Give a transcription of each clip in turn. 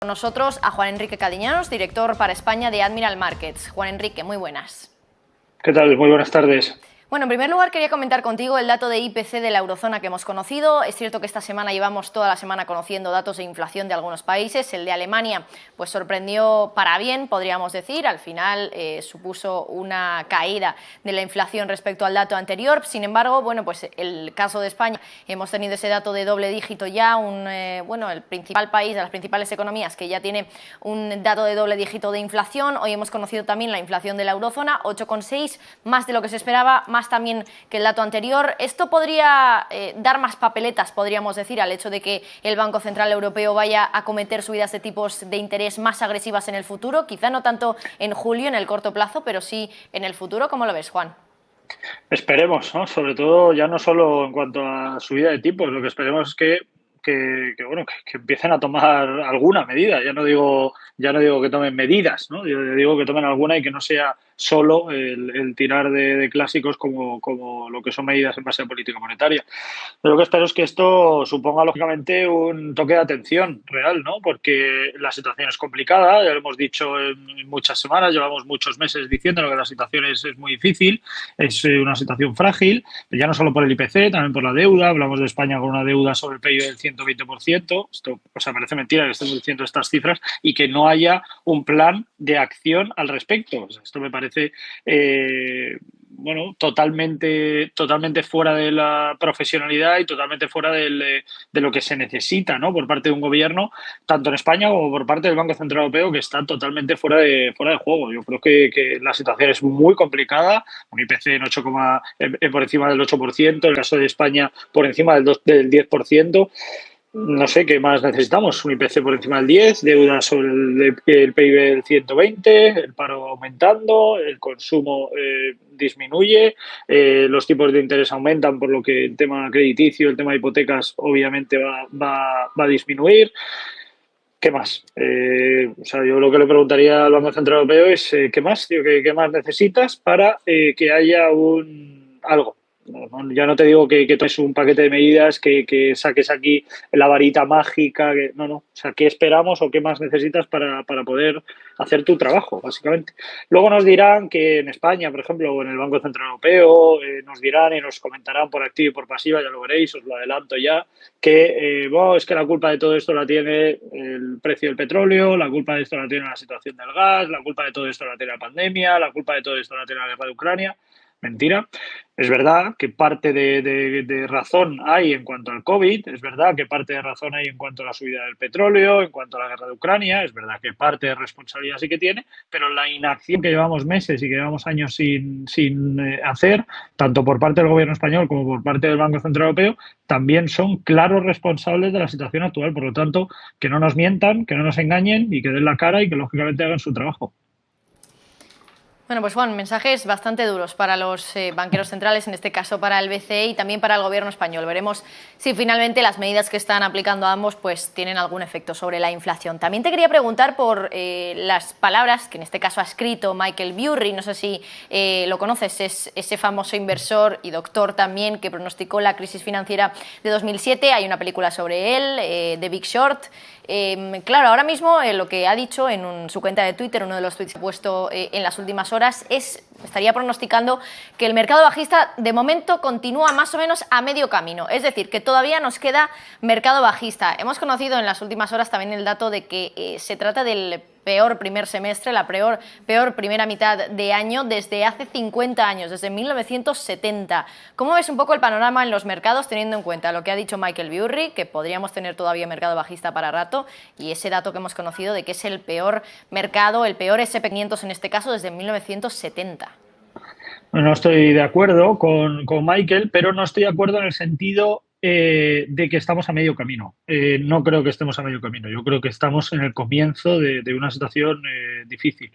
Con nosotros a Juan Enrique Cadiñanos, director para España de Admiral Markets. Juan Enrique, muy buenas. ¿Qué tal? Muy buenas tardes. Bueno, en primer lugar quería comentar contigo el dato de IPC de la eurozona que hemos conocido. Es cierto que esta semana llevamos toda la semana conociendo datos de inflación de algunos países. El de Alemania pues sorprendió para bien, podríamos decir. Al final supuso una caída de la inflación respecto al dato anterior. Sin embargo, bueno, pues el caso de España, hemos tenido ese dato de doble dígito ya, el principal país de las principales economías que ya tiene un dato de doble dígito de inflación. Hoy hemos conocido también la inflación de la eurozona, 8,6, más de lo que se esperaba, más también que el dato anterior. Esto podría dar más papeletas, podríamos decir, al hecho de que el Banco Central Europeo vaya a acometer subidas de tipos de interés más agresivas en el futuro, quizá no tanto en julio, en el corto plazo, pero sí en el futuro. ¿Cómo lo ves, Juan? Esperemos, ¿no? Sobre todo ya no solo en cuanto a subida de tipos, lo que esperemos es que empiecen a tomar alguna medida. Ya no digo que tomen medidas, ¿no? Yo digo que tomen alguna y que no sea solo el tirar de clásicos como lo que son medidas en base a política monetaria. Pero lo que espero es que esto suponga, lógicamente, un toque de atención real, ¿no? Porque la situación es complicada, ya lo hemos dicho en muchas semanas, llevamos muchos meses diciendo que la situación es muy diciil, es una situación frágil, ya no solo por el IPC, también por la deuda. Hablamos de España con una deuda sobre el PIB del 120%. Esto, parece mentira que estemos diciendo estas cifras y que no haya un plan de acción al respecto. Esto me parece totalmente fuera de la profesionalidad y totalmente fuera de lo que se necesita, ¿no? Por parte de un gobierno, tanto en España como por parte del Banco Central Europeo, que está totalmente fuera de juego. Yo creo que la situación es muy complicada, un IPC en por encima del 8%, en el caso de España por encima del 10%. No sé qué más necesitamos. Un IPC por encima del 10, deuda sobre el PIB del 120, el paro aumentando, el consumo disminuye, los tipos de interés aumentan, por lo que el tema crediticio, el tema de hipotecas, obviamente va a disminuir. ¿Qué más? Yo lo que le preguntaría al Banco Central Europeo es ¿qué más? ¿Qué más necesitas para que haya algo? Ya no te digo que tomes un paquete de medidas, que saques aquí la varita mágica. No. O sea, ¿qué esperamos o qué más necesitas para poder hacer tu trabajo, básicamente? Luego nos dirán que en España, por ejemplo, o en el Banco Central Europeo, nos dirán y nos comentarán por activa y por pasiva, ya lo veréis, os lo adelanto ya, que es que la culpa de todo esto la tiene el precio del petróleo, la culpa de esto la tiene la situación del gas, la culpa de todo esto la tiene la pandemia, la culpa de todo esto la tiene la guerra de Ucrania. Mentira. Es verdad que parte de razón hay en cuanto al COVID, es verdad que parte de razón hay en cuanto a la subida del petróleo, en cuanto a la guerra de Ucrania, es verdad que parte de responsabilidad sí que tiene, pero la inacción que llevamos meses y que llevamos años sin hacer, tanto por parte del gobierno español como por parte del Banco Central Europeo, también son claros responsables de la situación actual. Por lo tanto, que no nos mientan, que no nos engañen y que den la cara y que lógicamente hagan su trabajo. Bueno, pues Juan, mensajes bastante duros para los banqueros centrales, en este caso para el BCE y también para el gobierno español. Veremos si finalmente las medidas que están aplicando ambos pues tienen algún efecto sobre la inflación. También te quería preguntar por las palabras que en este caso ha escrito Michael Burry, no sé si lo conoces, es ese famoso inversor y doctor también que pronosticó la crisis financiera de 2007. Hay una película sobre él, The Big Short. Claro, ahora mismo lo que ha dicho en su cuenta de Twitter, uno de los tweets que ha puesto en las últimas horas, estaría pronosticando que el mercado bajista de momento continúa más o menos a medio camino, es decir, que todavía nos queda mercado bajista. Hemos conocido en las últimas horas también el dato de que se trata del peor primer semestre, la peor primera mitad de año desde hace 50 años, desde 1970. ¿Cómo ves un poco el panorama en los mercados teniendo en cuenta lo que ha dicho Michael Burry, que podríamos tener todavía mercado bajista para rato, y ese dato que hemos conocido de que es el peor mercado, el peor SP500 en este caso desde 1970? No estoy de acuerdo con Michael, pero no estoy de acuerdo en el sentido de que estamos a medio camino. No creo que estemos a medio camino. Yo creo que estamos en el comienzo de una situación difícil.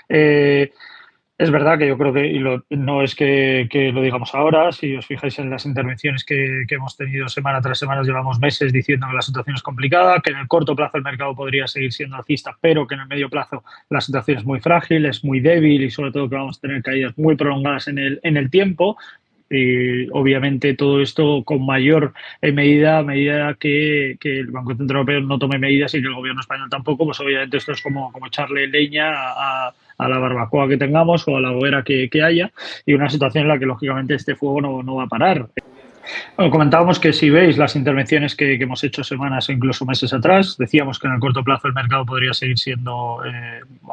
Es verdad que yo creo que, no es que lo digamos ahora, si os fijáis en las intervenciones que hemos tenido semana tras semana, llevamos meses diciendo que la situación es complicada, que en el corto plazo el mercado podría seguir siendo alcista, pero que en el medio plazo la situación es muy frágil, es muy débil y sobre todo que vamos a tener caídas muy prolongadas en el tiempo. obviamente todo esto con mayor medida, a medida que el Banco Central Europeo no tome medidas y que el gobierno español tampoco, pues obviamente esto es como echarle leña a la barbacoa que tengamos o a la hoguera que haya, y una situación en la que lógicamente este fuego no va a parar. Bueno, comentábamos que si veis las intervenciones que hemos hecho semanas o incluso meses atrás, decíamos que en el corto plazo el mercado podría seguir siendo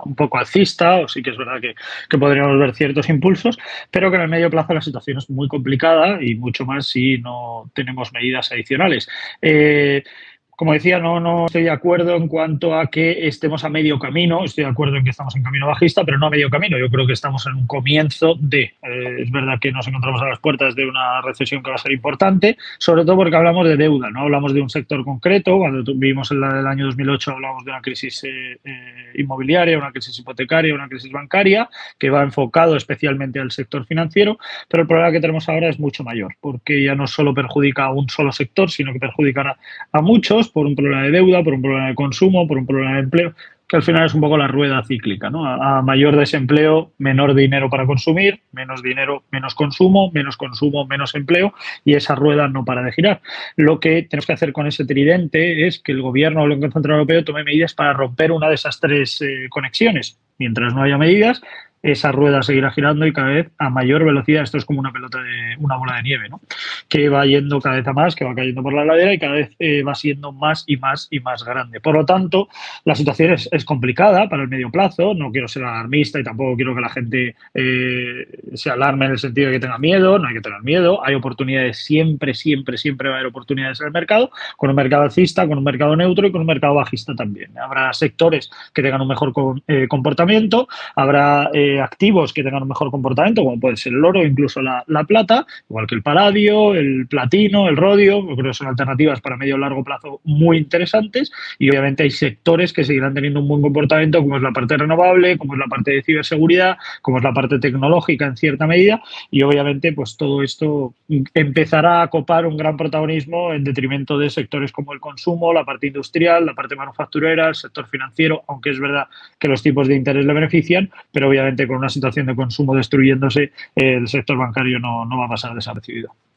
un poco alcista, o sí que es verdad que podríamos ver ciertos impulsos, pero que en el medio plazo la situación es muy complicada y mucho más si no tenemos medidas adicionales. Como decía, no estoy de acuerdo en cuanto a que estemos a medio camino. Estoy de acuerdo en que estamos en camino bajista, pero no a medio camino. Yo creo que estamos en un comienzo es verdad que nos encontramos a las puertas de una recesión que va a ser importante, sobre todo porque hablamos de deuda, no hablamos de un sector concreto. Cuando vivimos en el año 2008 hablamos de una crisis inmobiliaria, una crisis hipotecaria, una crisis bancaria, que va enfocado especialmente al sector financiero, pero el problema que tenemos ahora es mucho mayor, porque ya no solo perjudica a un solo sector, sino que perjudicará a muchos por un problema de deuda, por un problema de consumo, por un problema de empleo, que al final es un poco la rueda cíclica, ¿no? A mayor desempleo, menor dinero para consumir, menos dinero, menos consumo, menos empleo, y esa rueda no para de girar. Lo que tenemos que hacer con ese tridente es que el gobierno o el Banco Central Europeo tome medidas para romper una de esas tres conexiones. Mientras no haya medidas, esa rueda seguirá girando y cada vez a mayor velocidad. Esto es como una bola de nieve, ¿no? Que va yendo cada vez a más, que va cayendo por la ladera y cada vez va siendo más y más y más grande. Por lo tanto, la situación es complicada para el medio plazo. No quiero ser alarmista y tampoco quiero que la gente se alarme en el sentido de que tenga miedo. No hay que tener miedo. Hay oportunidades siempre va a haber oportunidades en el mercado, con un mercado alcista, con un mercado neutro y con un mercado bajista también. Habrá sectores que tengan un mejor comportamiento, habrá activos que tengan un mejor comportamiento, como puede ser el oro, incluso la plata, igual que el paladio, el platino, el rodio. Yo creo que son alternativas para medio y largo plazo muy interesantes, y obviamente hay sectores que seguirán teniendo un buen comportamiento, como es la parte renovable, como es la parte de ciberseguridad, como es la parte tecnológica en cierta medida, y obviamente pues todo esto empezará a copar un gran protagonismo en detrimento de sectores como el consumo, la parte industrial, la parte manufacturera, el sector financiero, aunque es verdad que los tipos de interés le benefician, pero obviamente con una situación de consumo destruyéndose, el sector bancario no va a pasar desapercibido.